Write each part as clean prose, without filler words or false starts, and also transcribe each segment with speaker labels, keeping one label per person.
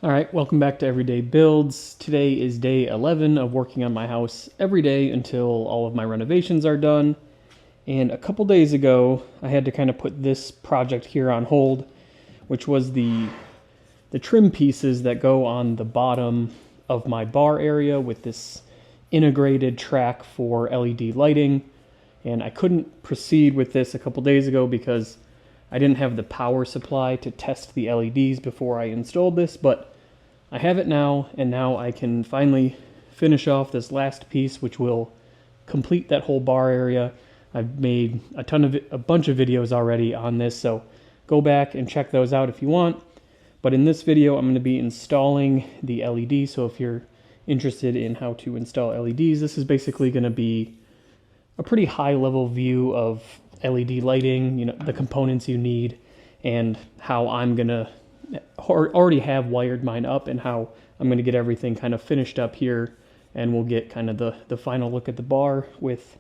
Speaker 1: All right, welcome back to Everyday Builds. Today is day 11 of working on my house every day until all of my renovations are done. And a couple days ago, I had to kind of put this project here on hold, which was the trim pieces that go on the bottom of my bar area with this integrated track for LED lighting. And I couldn't proceed with this a couple days ago because I didn't have the power supply to test the LEDs before I installed this, but I have it now, and now I can finally finish off this last piece, which will complete that whole bar area. I've made a bunch of videos already on this, so go back and check those out if you want. But in this video, I'm going to be installing the LED, so if you're interested in how to install LEDs, this is basically going to be a pretty high-level view of LED lighting, the components you need, and how I'm going to already have wired mine up and how I'm going to get everything kind of finished up here, and we'll get kind of the final look at the bar with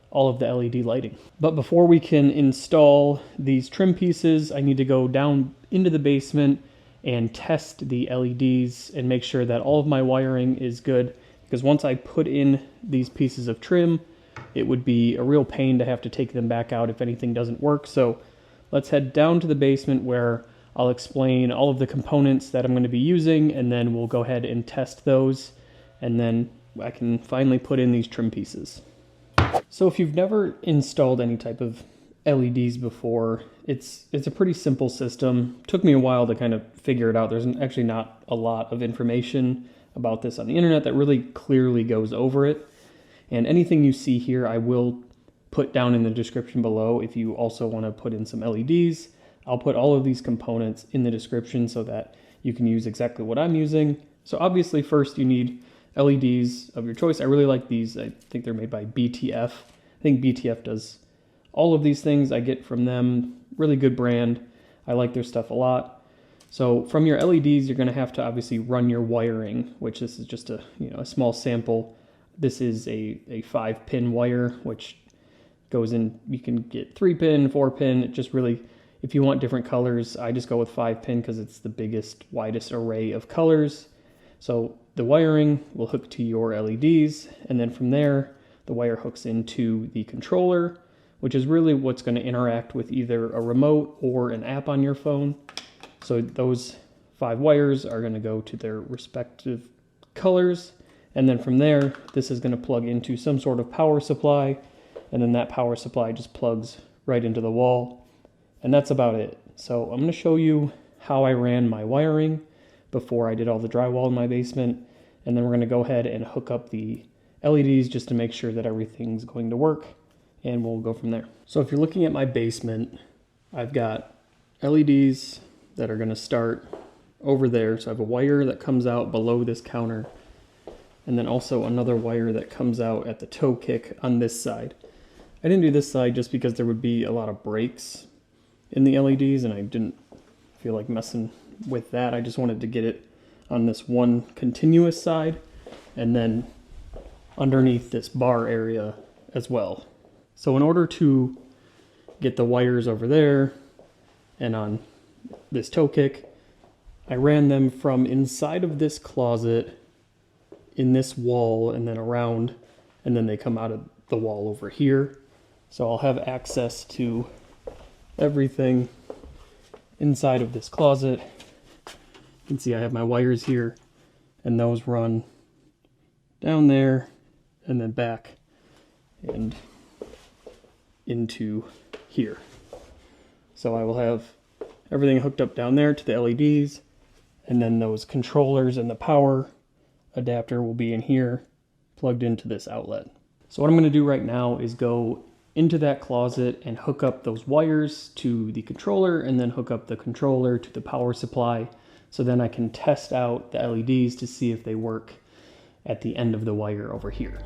Speaker 1: all of the LED lighting. But before we can install these trim pieces, I need to go down into the basement and test the LEDs and make sure that all of my wiring is good, because once I put in these pieces of trim, it would be a real pain to have to take them back out if anything doesn't work. So let's head down to the basement where I'll explain all of the components that I'm going to be using, and then we'll go ahead and test those, and then I can finally put in these trim pieces. So if you've never installed any type of LEDs before, it's a pretty simple system. It took me a while to kind of figure it out. There's actually not a lot of information about this on the internet that really clearly goes over it. And anything you see here, I will put down in the description below if you also want to put in some LEDs. I'll put all of these components in the description so that you can use exactly what I'm using. So obviously first you need LEDs of your choice. I really like these. I think they're made by BTF. I think BTF does all of these things. I get from them. Really good brand. I like their stuff a lot. So from your LEDs, you're going to have to obviously run your wiring, which this is just a small sample. This is a 5-pin wire, which goes in. You can get 3-pin, 4-pin. It just really, if you want different colors, I just go with 5-pin because it's the biggest, widest array of colors. So the wiring will hook to your LEDs, and then from there, the wire hooks into the controller, which is really what's going to interact with either a remote or an app on your phone. So those 5 wires are going to go to their respective colors. And then from there, this is going to plug into some sort of power supply, and then that power supply just plugs right into the wall. And that's about it. So I'm going to show you how I ran my wiring before I did all the drywall in my basement, and then we're going to go ahead and hook up the LEDs just to make sure that everything's going to work, and we'll go from there. So if you're looking at my basement, I've got LEDs that are going to start over there. So I have a wire that comes out below this counter, and then also another wire that comes out at the toe kick on this side. I didn't do this side just because there would be a lot of breaks in the LEDs, and I didn't feel like messing with that. I just wanted to get it on this one continuous side, and then underneath this bar area as well. So in order to get the wires over there and on this toe kick, I ran them from inside of this closet in this wall and then around, and then they come out of the wall over here. So I'll have access to everything inside of this closet. You can see I have my wires here, and those run down there and then back and into here. So I will have everything hooked up down there to the LEDs, and then those controllers and the power adapter will be in here, plugged into this outlet. So what I'm going to do right now is go into that closet and hook up those wires to the controller, and then hook up the controller to the power supply, so then I can test out the LEDs to see if they work at the end of the wire over here.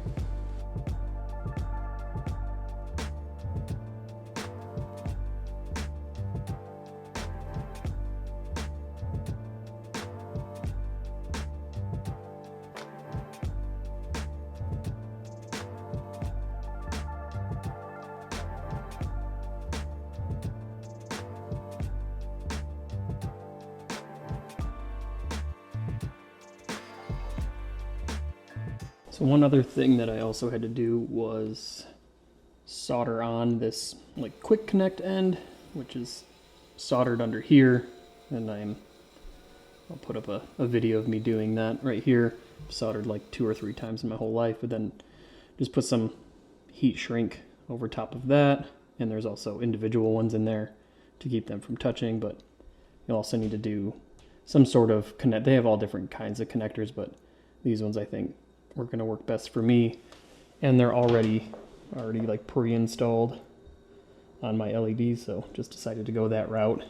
Speaker 1: So one other thing that I also had to do was solder on this like quick connect end, which is soldered under here, and I'll put up a video of me doing that right here. Soldered like 2 or 3 times in my whole life, but then just put some heat shrink over top of that, and there's also individual ones in there to keep them from touching, but you'll also need to do some sort of connect. They have all different kinds of connectors, but these ones I think were going to work best for me, and they're already like pre-installed on my LEDs, so just decided to go that route.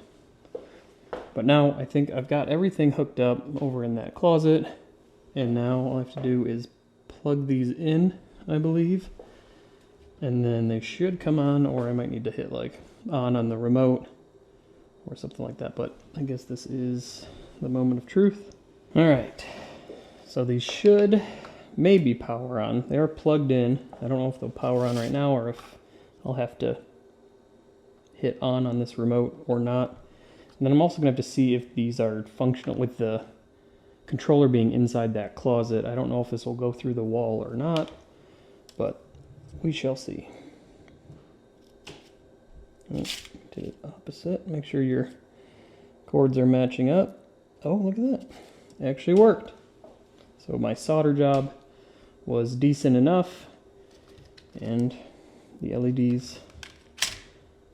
Speaker 1: But now I think I've got everything hooked up over in that closet, and now all I have to do is plug these in, I believe, and then they should come on, or I might need to hit like on the remote or something like that, but I guess this is the moment of truth. All right, so these should maybe power on. They are plugged in. I don't know if they'll power on right now or if I'll have to hit on this remote or not. And then I'm also gonna have to see if these are functional with the controller being inside that closet. I don't know if this will go through the wall or not, but we shall see. Did it opposite. Make sure your cords are matching up. Oh, look at that. It actually worked. So my solder job was decent enough, and the LEDs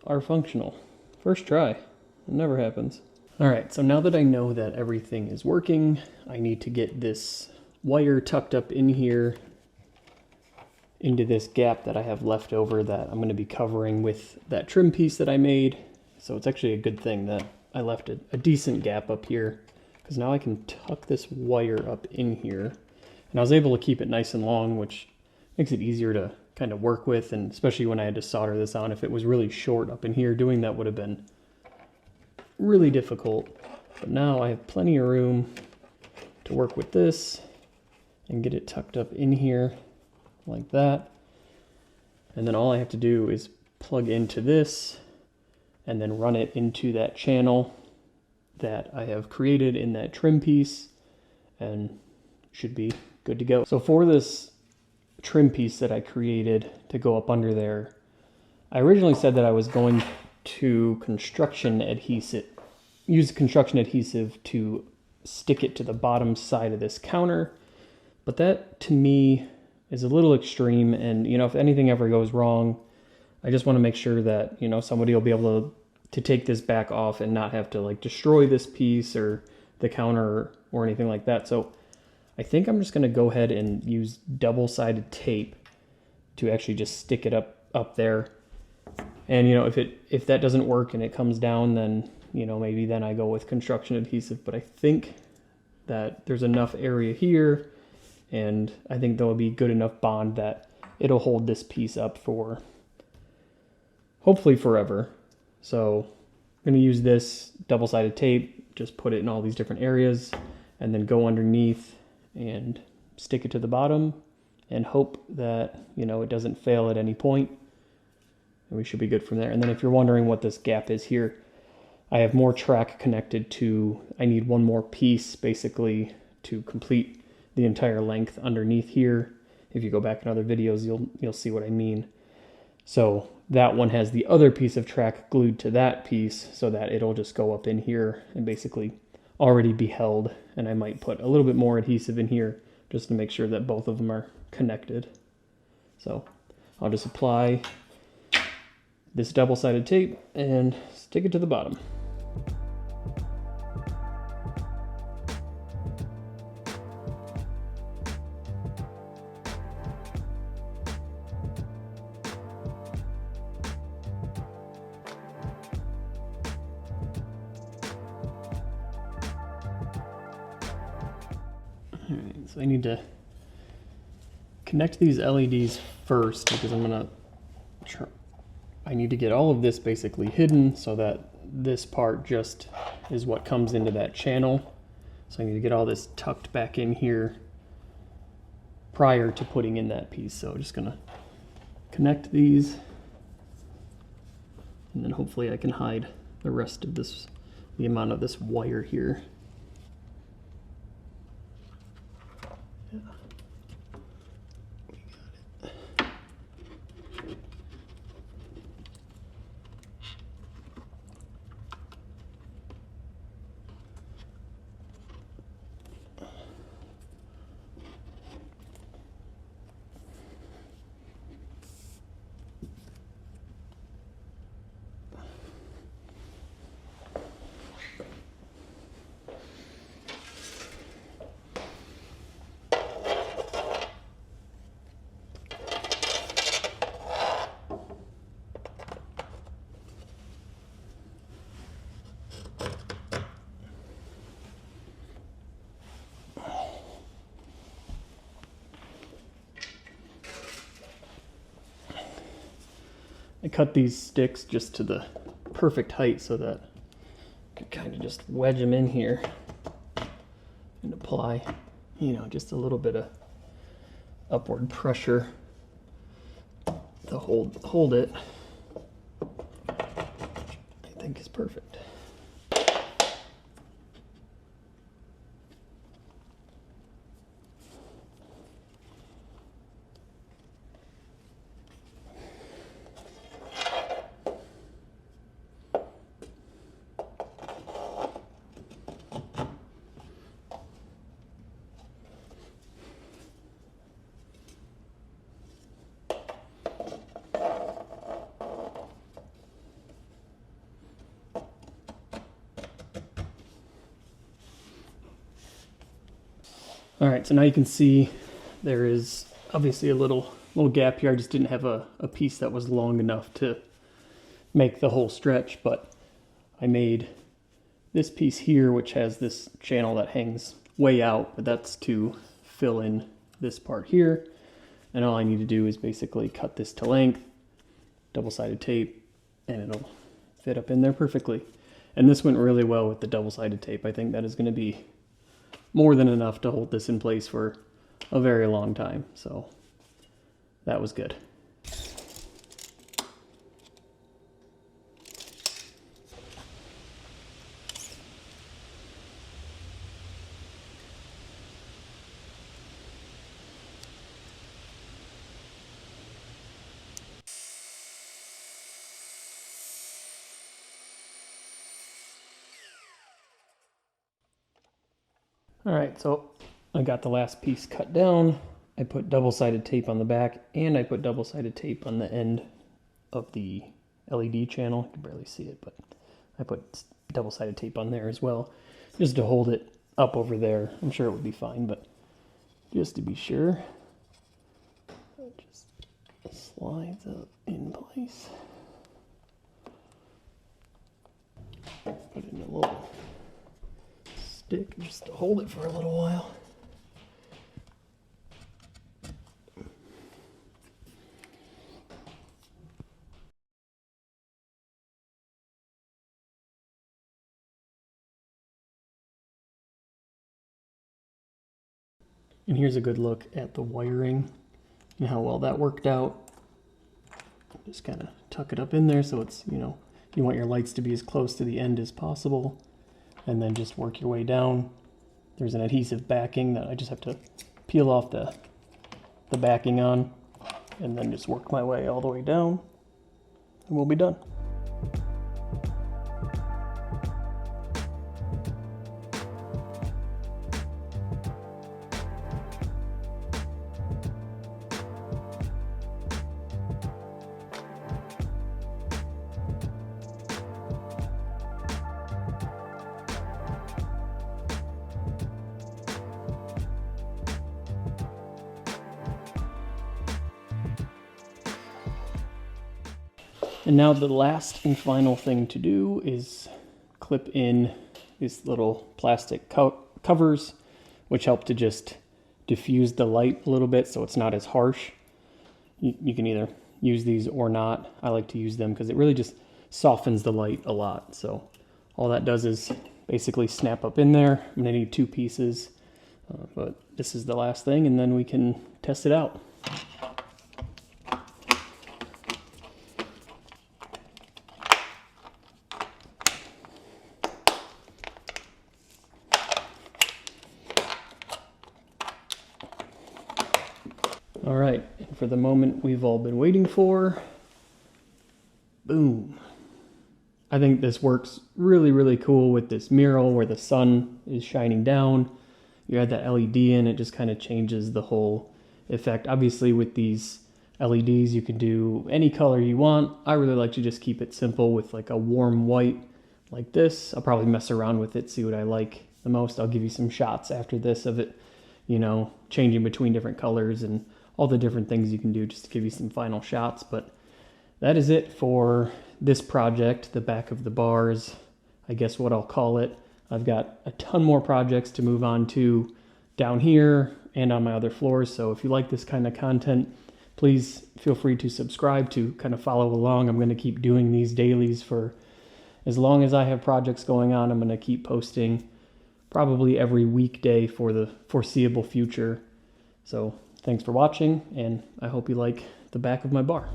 Speaker 1: are functional. First try. It never happens. All right, so now that I know that everything is working, I need to get this wire tucked up in here into this gap that I have left over that I'm going to be covering with that trim piece that I made. So it's actually a good thing that I left a decent gap up here, because now I can tuck this wire up in here. And I was able to keep it nice and long, which makes it easier to kind of work with, and especially when I had to solder this on. If it was really short up in here, doing that would have been really difficult. But now I have plenty of room to work with this and get it tucked up in here like that. And then all I have to do is plug into this and then run it into that channel that I have created in that trim piece, and should be good to go. So for this trim piece that I created to go up under there, I originally said that I was going to use construction adhesive to stick it to the bottom side of this counter, but that to me is a little extreme, and you know, if anything ever goes wrong, I just want to make sure that, you know, somebody will be able to take this back off and not have to like destroy this piece or the counter or anything like that. So I think I'm just going to go ahead and use double-sided tape to actually just stick it up there. And you know, if that doesn't work and it comes down, then you know, maybe then I go with construction adhesive. But I think that there's enough area here, and I think there'll be good enough bond that it'll hold this piece up for hopefully forever. So I'm going to use this double-sided tape, just put it in all these different areas, and then go underneath and stick it to the bottom and hope that, you know, it doesn't fail at any point, and we should be good from there. And then if you're wondering what this gap is here, I have more track connected to, I need one more piece basically to complete the entire length underneath here. If you go back in other videos, you'll see what I mean. So that one has the other piece of track glued to that piece so that it'll just go up in here and basically already be held. And I might put a little bit more adhesive in here just to make sure that both of them are connected. So I'll just apply this double-sided tape and stick it to the bottom. Alright, so I need to connect these LEDs first because I need to get all of this basically hidden so that this part just is what comes into that channel. So I need to get all this tucked back in here prior to putting in that piece. So I'm just gonna connect these, and then hopefully I can hide the rest of this, the amount of this wire here. I cut these sticks just to the perfect height so that I could kind of just wedge them in here and apply, you know, just a little bit of upward pressure to hold it. I think is perfect. All right, so now you can see there is obviously a little gap here. I just didn't have a piece that was long enough to make the whole stretch, but I made this piece here, which has this channel that hangs way out, but that's to fill in this part here. And all I need to do is basically cut this to length, double-sided tape, and it'll fit up in there perfectly. And this went really well with the double-sided tape. I think that is going to be more than enough to hold this in place for a very long time. So that was good. All right, so I got the last piece cut down. I put double-sided tape on the back, and I put double-sided tape on the end of the LED channel. You can barely see it, but I put double-sided tape on there as well, just to hold it up over there. I'm sure it would be fine, but just to be sure, it just slides up in place. Put it in a little stick just to hold it for a little while. And here's a good look at the wiring and how well that worked out. Just kind of tuck it up in there so it's, you know, you want your lights to be as close to the end as possible, and then just work your way down. There's an adhesive backing that I just have to peel off the backing on, and then just work my way all the way down, and we'll be done. And now the last and final thing to do is clip in these little plastic covers, which help to just diffuse the light a little bit so it's not as harsh. You can either use these or not. I like to use them because it really just softens the light a lot. So all that does is basically snap up in there. I'm gonna need 2 pieces, but this is the last thing, and then we can test it out. All right, and for the moment we've all been waiting for, boom. I think this works really, really cool with this mural where the sun is shining down. You add that LED in, it just kind of changes the whole effect. Obviously with these LEDs you can do any color you want. I really like to just keep it simple with like a warm white like this. I'll probably mess around with it, see what I like the most. I'll give you some shots after this of it, you know, changing between different colors and all the different things you can do just to give you some final shots. But that is it for this project, the back of the bars, I guess what I'll call it. I've got a ton more projects to move on to down here and on my other floors. So if you like this kind of content, Please feel free to subscribe to kind of follow along. I'm going to keep doing these dailies for as long as I have projects going on. I'm going to keep posting probably every weekday for the foreseeable future. So thanks for watching, and I hope you like the back of my bar.